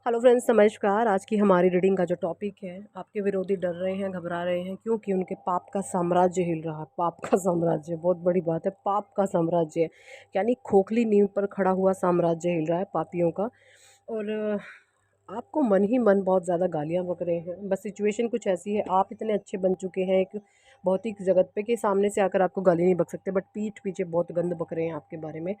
Hello friends, नमस्कार। आज की हमारी रीडिंग का जो टॉपिक है, आपके विरोधी डर रहे हैं, घबरा रहे हैं क्योंकि उनके पाप का साम्राज्य हिल रहा है। पाप का साम्राज्य बहुत बड़ी बात है। पाप का साम्राज्य यानी खोखली नींव पर खड़ा हुआ साम्राज्य हिल रहा है पापियों का। और आपको मन ही मन बहुत ज़्यादा गालियाँ बक रहे हैं। बस सिचुएशन कुछ ऐसी है, आप इतने अच्छे बन चुके हैं एक भौतिक जगत पे कि सामने से आकर आपको गाली नहीं बक सकते, बट पीठ पीछे बहुत गंद बक रहे हैं आपके बारे में।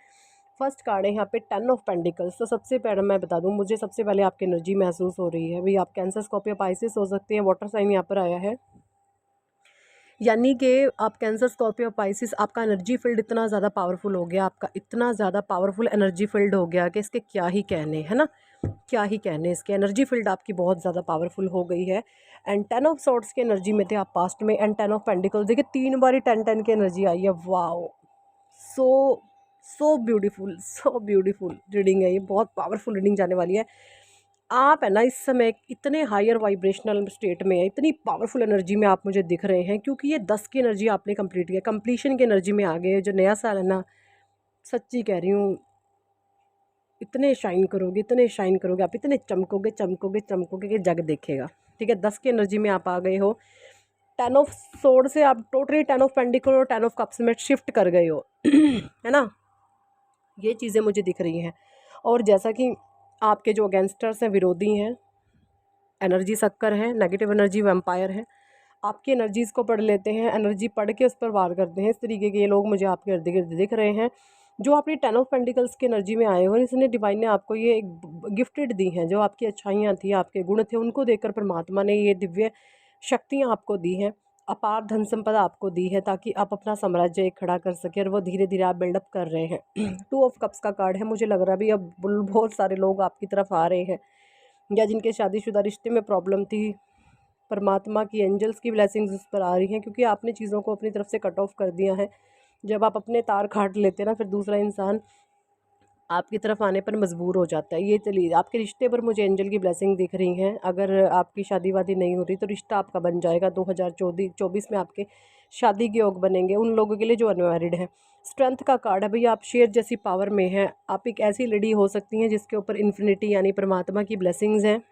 फर्स्ट कार्ड है यहाँ पे 10 ऑफ पेंटिकल्स। तो सबसे पहले मैं बता दूँ, मुझे सबसे पहले आपकी एनर्जी महसूस हो रही है। भाई आप कैंसर, स्कॉर्पियो, पाइसेस हो सकते हैं। वाटर साइन यहाँ पर आया है, यानी कि आप कैंसर, स्कॉर्पियो, पाइसेस, आपका एनर्जी फील्ड इतना ज़्यादा पावरफुल हो गया, आपका इतना ज़्यादा पावरफुल एनर्जी फील्ड हो गया कि इसके क्या ही कहने, है ना, क्या ही कहने। इसके एनर्जी फील्ड आपकी बहुत ज़्यादा पावरफुल हो गई है। एंड 10 ऑफ सॉर्ड्स की एनर्जी में थे आप पास्ट में। एंड 10 ऑफ पेंटिकल्स, देखिए 3 बार 10-10 की एनर्जी आई है। Wow, so so beautiful, so beautiful reading है ये। बहुत पावरफुल रीडिंग जाने वाली है। आप है ना इस समय इतने हायर वाइब्रेशनल स्टेट में है, इतनी पावरफुल एनर्जी में आप मुझे दिख रहे हैं, क्योंकि ये 10 की एनर्जी आपने कंप्लीट किया, कंप्लीशन की एनर्जी में आ गए। जो नया साल है ना, सच्ची कह रही हूँ, इतने शाइन करोगे, इतने शाइन करोगे, आप इतने चमकोगे चमकोगे चमकोगे कि जग देखेगा। ठीक है, 10 की एनर्जी में आप आ गए हो। 10 ऑफ सोर्ड से आप टोटली 10 ऑफ पेंटिकल और 10 ऑफ कप्स में शिफ्ट कर गए हो है ना, ये चीज़ें मुझे दिख रही हैं। और जैसा कि आपके जो अगेंस्टर्स हैं, विरोधी हैं, एनर्जी सक्कर है, नेगेटिव एनर्जी वैम्पायर है, आपकी एनर्जीज़ को पढ़ लेते हैं, एनर्जी पढ़ के उस पर वार करते हैं। इस तरीके के ये लोग मुझे आपके इर्द गिर्द दिख रहे हैं, जो अपनी 10 ऑफ पेंटिकल्स की एनर्जी में आए हो। इसने डिवाइन ने आपको ये एक गिफ्टेड दी हैं, जो आपकी अच्छाइयाँ थी, आपके गुण थे, उनको देखकर परमात्मा ने ये दिव्य शक्तियाँ आपको दी हैं, अपार धन संपदा आपको दी है, ताकि आप अपना साम्राज्य एक खड़ा कर सकें। और वो धीरे धीरे आप बिल्डअप कर रहे हैं। 2 ऑफ कप्स का कार्ड है। मुझे लग रहा है अभी अब बहुत सारे लोग आपकी तरफ आ रहे हैं, या जिनके शादीशुदा रिश्ते में प्रॉब्लम थी, परमात्मा की एंजल्स की ब्लेसिंग्स उस पर आ रही हैं, क्योंकि आपने चीज़ों को अपनी तरफ से कट ऑफ कर दिया है। जब आप अपने तार काट लेते हैं ना, फिर दूसरा इंसान आपकी तरफ आने पर मजबूर हो जाता है। ये चलिए, आपके रिश्ते पर मुझे एंजल की ब्लेसिंग दिख रही हैं। अगर आपकी शादी वादी नहीं हो रही तो रिश्ता आपका बन जाएगा। 2024 में आपके शादी के योग बनेंगे उन लोगों के लिए जो अनमैरिड हैं। स्ट्रेंथ का कार्ड है भैया, आप शेर जैसी पावर में हैं। आप एक ऐसी लेडी हो सकती हैं जिसके ऊपर इन्फिनिटी यानी परमात्मा की ब्लेसिंग्स हैं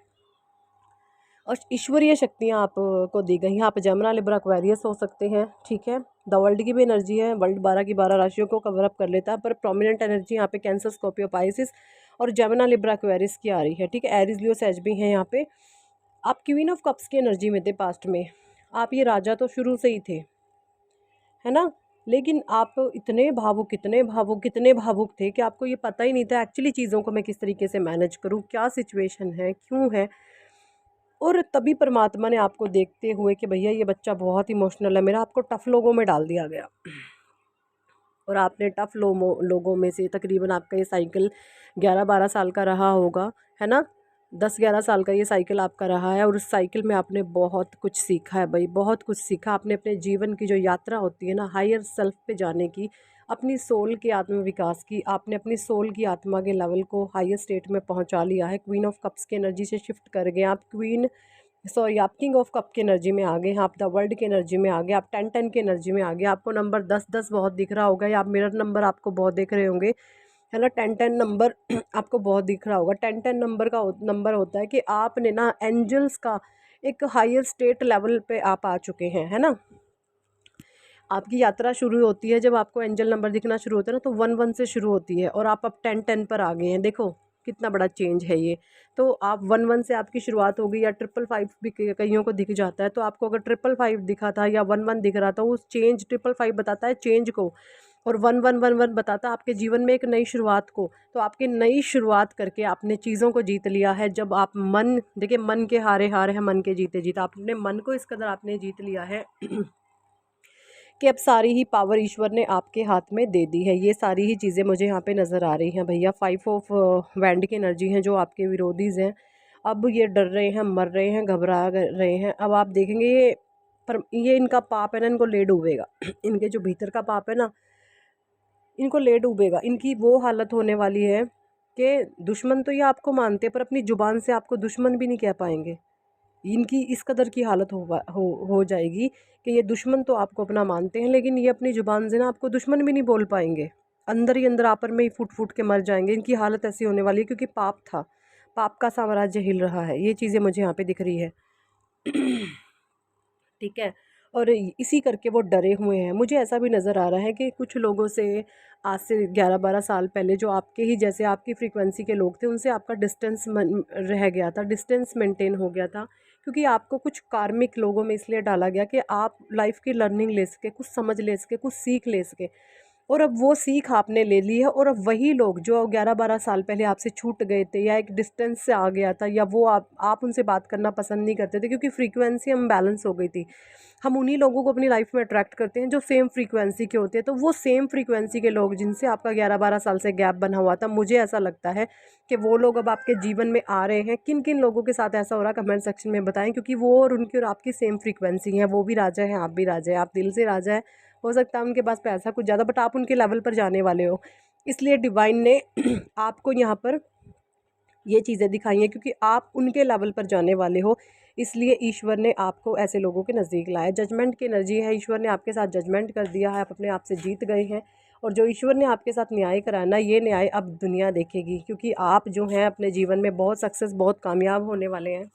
और ईश्वरीय शक्तियाँ आपको दी गई हैं। आप जमुना, लिब्रा, एक्वेरियस हो सकते हैं। ठीक है, द वर्ल्ड की भी एनर्जी है। वर्ल्ड 12 की 12 राशियों को कवर अप कर लेता है, पर प्रोमिनेंट एनर्जी यहाँ पे कैंसर, स्कॉर्पियो, पाइसिस और जमुना, लिब्रा, एक्वेरियस की आ रही है। ठीक है, एरीज, लियो, सेज भी हैं यहाँ पे। आप क्वीन ऑफ कप्स की एनर्जी में थे पास्ट में। आप ये राजा तो शुरू से ही थे, है ना, लेकिन आप इतने भावुक, इतने भावुक, इतने भावुक थे कि आपको ये पता ही नहीं था एक्चुअली चीज़ों को मैं किस तरीके से मैनेज करूँ, क्या सिचुएशन है, क्यों है। और तभी परमात्मा ने आपको देखते हुए कि भैया ये बच्चा बहुत इमोशनल है मेरा, आपको टफ लोगों में डाल दिया गया। और आपने टफ लोगों में से तकरीबन आपका ये साइकिल 11-12 साल का रहा होगा, है ना, 10-11 साल का ये साइकिल आपका रहा है। और उस साइकिल में आपने बहुत कुछ सीखा है भाई, बहुत कुछ सीखा। आपने अपने जीवन की जो यात्रा होती है ना, हायर सेल्फ पे जाने की, अपनी सोल के आत्म विकास की, आपने अपनी सोल की आत्मा के लेवल को हायर स्टेट में पहुंचा लिया है। क्वीन ऑफ कप्स की एनर्जी से शिफ्ट कर गए आप, क्वीन सॉरी आप किंग ऑफ कप की एनर्जी में आ गए हैं, आप द वर्ल्ड की एनर्जी में आ गए, आप 10-10 की एनर्जी में आ गए। आपको नंबर 10-10 बहुत दिख रहा होगा, या आप मिरर नंबर आपको बहुत दिख रहे होंगे, है ना। 10-10 नंबर आपको बहुत दिख रहा होगा। 10-10 नंबर का नंबर होता है कि आपने ना एंजल्स का एक हायर स्टेट लेवल पे आप आ चुके हैं, है ना। आपकी यात्रा शुरू होती है जब आपको एंजल नंबर दिखना शुरू होता है ना, तो 1-1 से शुरू होती है, और आप अब 10-10 पर आ गए हैं। देखो कितना बड़ा चेंज है ये। तो आप 1-1 से आपकी शुरुआत हो गई, या 555 भी कईयों को दिख जाता है। तो आपको अगर 555 दिखा था या 1-1 दिख रहा था, उस चेंज 555 बताता है चेंज को, और 1-1-1-1 बताता है आपके जीवन में एक नई शुरुआत को। तो आपकी नई शुरुआत करके आपने चीज़ों को जीत लिया है। जब आप मन, देखिए मन के हारे हार है, मन के जीते जीत, आपने मन को इस कदर आपने जीत लिया है कि अब सारी ही पावर ईश्वर ने आपके हाथ में दे दी है। ये सारी ही चीज़ें मुझे यहाँ पे नज़र आ रही हैं भैया। 5 ऑफ वैंड की एनर्जी हैं, जो आपके विरोधीज़ हैं। अब ये डर रहे हैं, मर रहे हैं, घबरा रहे हैं। अब आप देखेंगे ये, पर ये इनका पाप है ना, इनको ले डूबेगा इनके जो भीतर का पाप है ना, इनको ले डूबेगा। इनकी वो हालत होने वाली है कि दुश्मन तो ये आपको मानते हैं, पर अपनी ज़ुबान से आपको दुश्मन भी नहीं कह पाएंगे। इनकी इस कदर की हालत हो जाएगी कि ये दुश्मन तो आपको अपना मानते हैं, लेकिन ये अपनी ज़ुबान से ना आपको दुश्मन भी नहीं बोल पाएंगे। अंदर ही अंदर आपस में ही फूट फूट के मर जाएंगे। इनकी हालत ऐसी होने वाली है, क्योंकि पाप था, पाप का साम्राज्य हिल रहा है, ये चीज़ें मुझे यहाँ पे दिख रही है। ठीक है। और इसी करके वो डरे हुए हैं। मुझे ऐसा भी नज़र आ रहा है कि कुछ लोगों से आज से 11-12 साल पहले जो आपके ही जैसे आपकी फ्रीक्वेंसी के लोग थे, उनसे आपका डिस्टेंस रह गया था, डिस्टेंस मेंटेन हो गया था, क्योंकि आपको कुछ कार्मिक लोगों में इसलिए डाला गया कि आप लाइफ की लर्निंग ले सके, कुछ समझ ले सके, कुछ सीख ले सके। और अब वो सीख आपने ले ली है, और अब वही लोग जो 11-12 साल पहले आपसे छूट गए थे, या एक डिस्टेंस से आ गया था, या वो आप उनसे बात करना पसंद नहीं करते थे क्योंकि फ्रीक्वेंसी हम बैलेंस हो गई थी। हम उन्हीं लोगों को अपनी लाइफ में अट्रैक्ट करते हैं जो सेम फ्रीक्वेंसी के होते हैं। तो वो सेम फ्रीक्वेंसी के लोग जिनसे आपका 11-12 साल से गैप बना हुआ था, मुझे ऐसा लगता है कि वो लोग अब आपके जीवन में आ रहे हैं। किन किन लोगों के साथ ऐसा हो रहा है कमेंट सेक्शन में बताएं, क्योंकि वो और उनकी और आपकी सेम फ्रीक्वेंसी है। वो भी राजा हैं, आप भी राजा हैं, आप दिल से राजा है। हो सकता है उनके पास पैसा कुछ ज़्यादा, बट आप उनके लेवल पर जाने वाले हो। इसलिए डिवाइन ने आपको यहाँ पर ये चीज़ें दिखाई हैं, क्योंकि आप उनके लेवल पर जाने वाले हो। इसलिए ईश्वर ने आपको ऐसे लोगों के नज़दीक लाया। जजमेंट की एनर्जी है, ईश्वर ने आपके साथ जजमेंट कर दिया है, आप अपने आप से जीत गए हैं। और जो ईश्वर ने आपके साथ न्याय कराना, ये न्याय अब दुनिया देखेगी, क्योंकि आप जो हैं अपने जीवन में बहुत सक्सेस, बहुत कामयाब होने वाले हैं।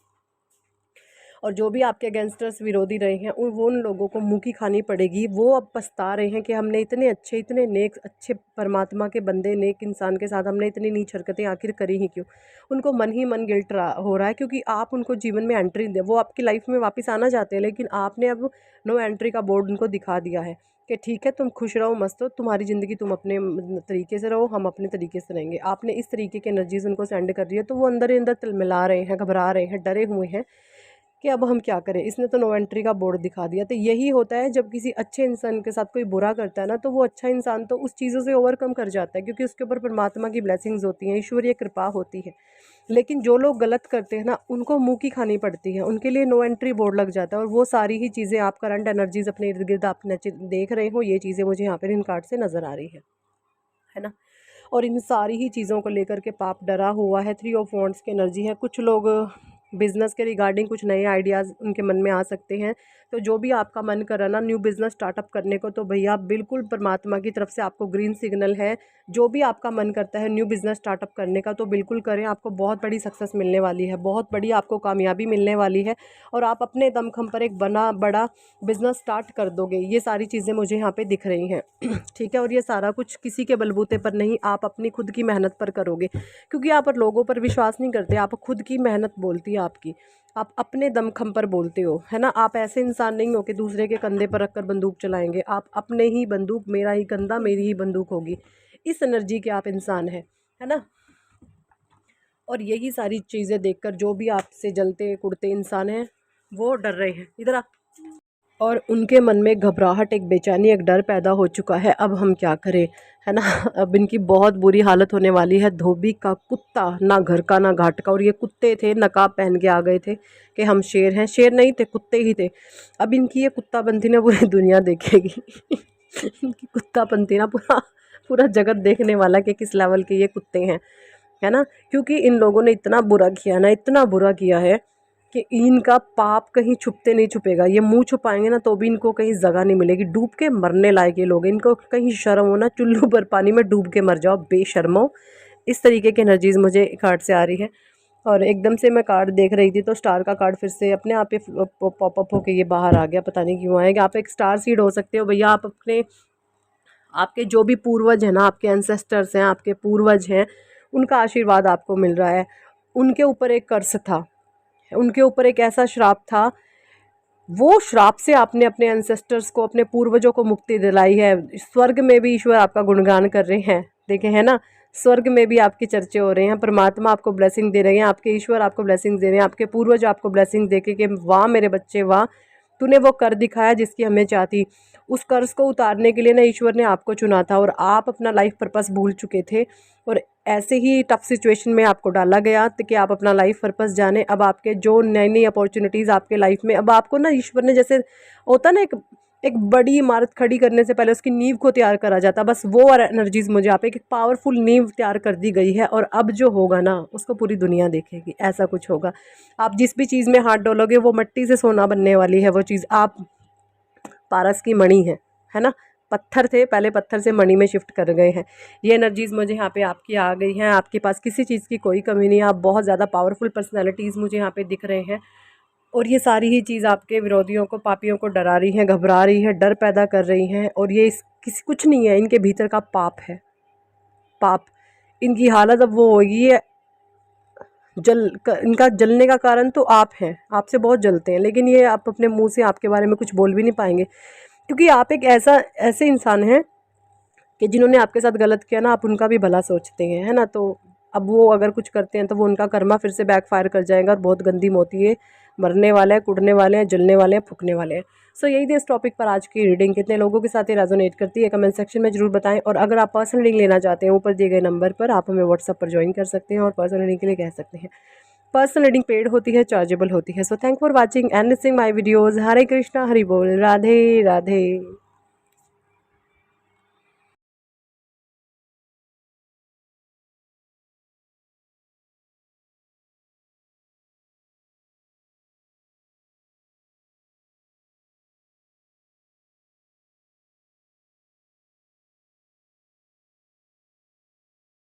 और जो भी आपके गैंगस्टर्स विरोधी रहे हैं, उन लोगों को मुँह की खानी पड़ेगी। वो अब पछता रहे हैं कि हमने इतने अच्छे, इतने नेक, अच्छे परमात्मा के बंदे, नेक इंसान के साथ हमने इतनी नीच हरकतें आखिर करी ही क्यों। उनको मन ही मन गिल्ट हो रहा है, क्योंकि आप उनको जीवन में एंट्री दे, वो आपकी लाइफ में वापस आना चाहते हैं, लेकिन आपने अब नो एंट्री का बोर्ड उनको दिखा दिया है कि ठीक है, तुम खुश रहो, मस्त हो, तुम्हारी ज़िंदगी तुम अपने तरीके से रहो, हम अपने तरीके से रहेंगे। आपने इस तरीके की एनर्जीज उनको सेंड कर दी है, तो वो अंदर ही अंदर तिलमिला रहे हैं, घबरा रहे हैं, डरे हुए हैं कि अब हम क्या करें, इसने तो नो एंट्री का बोर्ड दिखा दिया। तो यही होता है जब किसी अच्छे इंसान के साथ कोई बुरा करता है ना, तो वो अच्छा इंसान तो उस चीज़ों से ओवरकम कर जाता है, क्योंकि उसके ऊपर परमात्मा की ब्लेसिंग्स होती हैं, ईश्वरीय कृपा होती है। लेकिन जो लोग गलत करते हैं ना, उनको मुँह की खानी पड़ती है, उनके लिए नो एंट्री बोर्ड लग जाता है। और वो सारी ही चीज़ें आप करंट एनर्जीज अपने इर्द गिर्द आप देख रहे हो, ये चीज़ें मुझे यहाँ पर इन कार्ड से नज़र आ रही है ना। और इन सारी ही चीज़ों को लेकर के पाप डरा हुआ है। 3 ऑफ वॉन्ड्स की एनर्जी है। कुछ लोग बिज़नेस के रिगार्डिंग कुछ नए आइडियाज़ उनके मन में आ सकते हैं। तो जो भी आपका मन कर रहा ना न्यू बिज़नेस स्टार्टअप करने को, तो भैया बिल्कुल परमात्मा की तरफ से आपको ग्रीन सिग्नल है। जो भी आपका मन करता है न्यू बिज़नेस स्टार्टअप करने का, तो बिल्कुल करें। आपको बहुत बड़ी सक्सेस मिलने वाली है, बहुत बड़ी आपको कामयाबी मिलने वाली है, और आप अपने दमखम पर एक बड़ा बिज़नेस स्टार्ट कर दोगे। ये सारी चीज़ें मुझे यहाँ पे दिख रही हैं। ठीक है। और ये सारा कुछ किसी के बलबूते पर नहीं, आप अपनी खुद की मेहनत पर करोगे, क्योंकि आप लोगों पर विश्वास नहीं करते। आप खुद की मेहनत बोलती है आपकी, आप अपने दमखम पर बोलते हो, है ना। आप ऐसे इंसान नहीं हो कि दूसरे के कंधे पर रखकर बंदूक चलाएंगे। आप अपने ही बंदूक, मेरा ही कंधा, मेरी ही बंदूक होगी, इस एनर्जी के आप इंसान हैं, है ना। और यही सारी चीज़ें देखकर जो भी आपसे जलते कुड़ते इंसान हैं, वो डर रहे हैं। इधर आ। और उनके मन में घबराहट, एक बेचैनी, एक डर पैदा हो चुका है। अब हम क्या करें, है ना। अब इनकी बहुत बुरी हालत होने वाली है। धोबी का कुत्ता, ना घर का ना घाट का। और ये कुत्ते थे, नकाब पहन के आ गए थे कि हम शेर हैं। शेर नहीं थे, कुत्ते ही थे। अब इनकी ये कुत्तापंथी ना पूरी दुनिया देखेगी। इनकी कुत्तापंथी ना पूरा पूरा जगत देखने वाला कि किस लेवल के ये कुत्ते हैं, है ना। क्योंकि इन लोगों ने इतना बुरा किया ना, इतना बुरा किया है कि इनका पाप कहीं छुपते नहीं छुपेगा। ये मुंह छुपाएंगे ना तो भी इनको कहीं जगह नहीं मिलेगी। डूब के मरने लायक ये लोग, इनको कहीं शर्म हो ना, चुल्लू पर पानी में डूब के मर जाओ, बेशर्मो। इस तरीके की एनर्जीज मुझे कार्ड से आ रही है। और एकदम से मैं कार्ड देख रही थी तो स्टार का कार्ड फिर से अपने आप ही पॉपअप होके ये बाहर आ गया, पता नहीं क्यों आएगा। आप एक स्टार सीड हो सकते हो भैया। आप अपने, आपके जो भी पूर्वज हैं ना, आपके एंसेस्टर्स हैं, आपके पूर्वज हैं, उनका आशीर्वाद आपको मिल रहा है। उनके ऊपर एक कर्ज था, उनके ऊपर एक ऐसा श्राप था, वो श्राप से आपने अपने एंसेस्टर्स को, अपने पूर्वजों को मुक्ति दिलाई है। स्वर्ग में भी ईश्वर आपका गुणगान कर रहे हैं, देखे है ना। स्वर्ग में भी आपकी चर्चे हो रहे हैं, परमात्मा आपको ब्लेसिंग दे रहे हैं, आपके ईश्वर आपको ब्लेसिंग दे रहे हैं, आपके पूर्वज आपको ब्लेसिंग दे के वाह मेरे बच्चे वाह, तूने वो कर दिखाया जिसकी हमें चाहती। उस कर्ज को उतारने के लिए ना ईश्वर ने आपको चुना था, और आप अपना लाइफ पर्पस भूल चुके थे, और ऐसे ही टफ सिचुएशन में आपको डाला गया कि आप अपना लाइफ पर्पस जाने। अब आपके जो नई नई अपॉर्चुनिटीज़ आपके लाइफ में, अब आपको ना ईश्वर ने, जैसे होता ना एक बड़ी इमारत खड़ी करने से पहले उसकी नींव को तैयार करा जाता, बस वो एनर्जीज मुझे आप एक पावरफुल नींव तैयार कर दी गई है। और अब जो होगा ना उसको पूरी दुनिया देखेगी, ऐसा कुछ होगा। आप जिस भी चीज़ में हाथ डालोगे वो मट्टी से सोना बनने वाली है। वो चीज़ आप, पारस की मणि है ना। पत्थर थे, पहले पत्थर से मणि में शिफ्ट कर गए हैं। ये एनर्जीज़ मुझे यहाँ पे आपकी आ गई हैं। आपके पास किसी चीज़ की कोई कमी नहीं है, आप बहुत ज़्यादा पावरफुल पर्सनैलिटीज़ मुझे यहाँ पे दिख रहे हैं। और ये सारी ही चीज़ आपके विरोधियों को, पापियों को डरा रही हैं, घबरा रही है, डर पैदा कर रही हैं। और ये किसी कुछ नहीं है, इनके भीतर का पाप है। पाप, इनकी हालत अब वो होगी है, इनका जलने का कारण तो आप हैं, आपसे बहुत जलते हैं, लेकिन ये आप अपने मुंह से आपके बारे में कुछ बोल भी नहीं पाएंगे, क्योंकि आप एक ऐसे इंसान हैं कि जिन्होंने आपके साथ गलत किया ना, आप उनका भी भला सोचते हैं, है ना। तो अब वो अगर कुछ करते हैं तो वो उनका कर्मा फिर से बैकफायर कर जाएगा और बहुत गंदी मौत है, मरने वाले हैं, कुड़ने वाले हैं, जलने वाले हैं, फूकने वाले हैं। सो यही थी इस टॉपिक पर आज की रीडिंग। कितने लोगों के साथ ये रेजोनेट करती है कमेंट सेक्शन में जरूर बताएं। और अगर आप पर्सनल रीडिंग लेना चाहते हैं, ऊपर दिए गए नंबर पर आप हमें व्हाट्सअप पर ज्वाइन कर सकते हैं और पर्सनल रीडिंग के लिए कह सकते हैं। पर्सनल रीडिंग पेड होती है, चार्जेबल होती है। So thank for watching and listening my videos. Hare Krishna, Hari बोल, राधे राधे।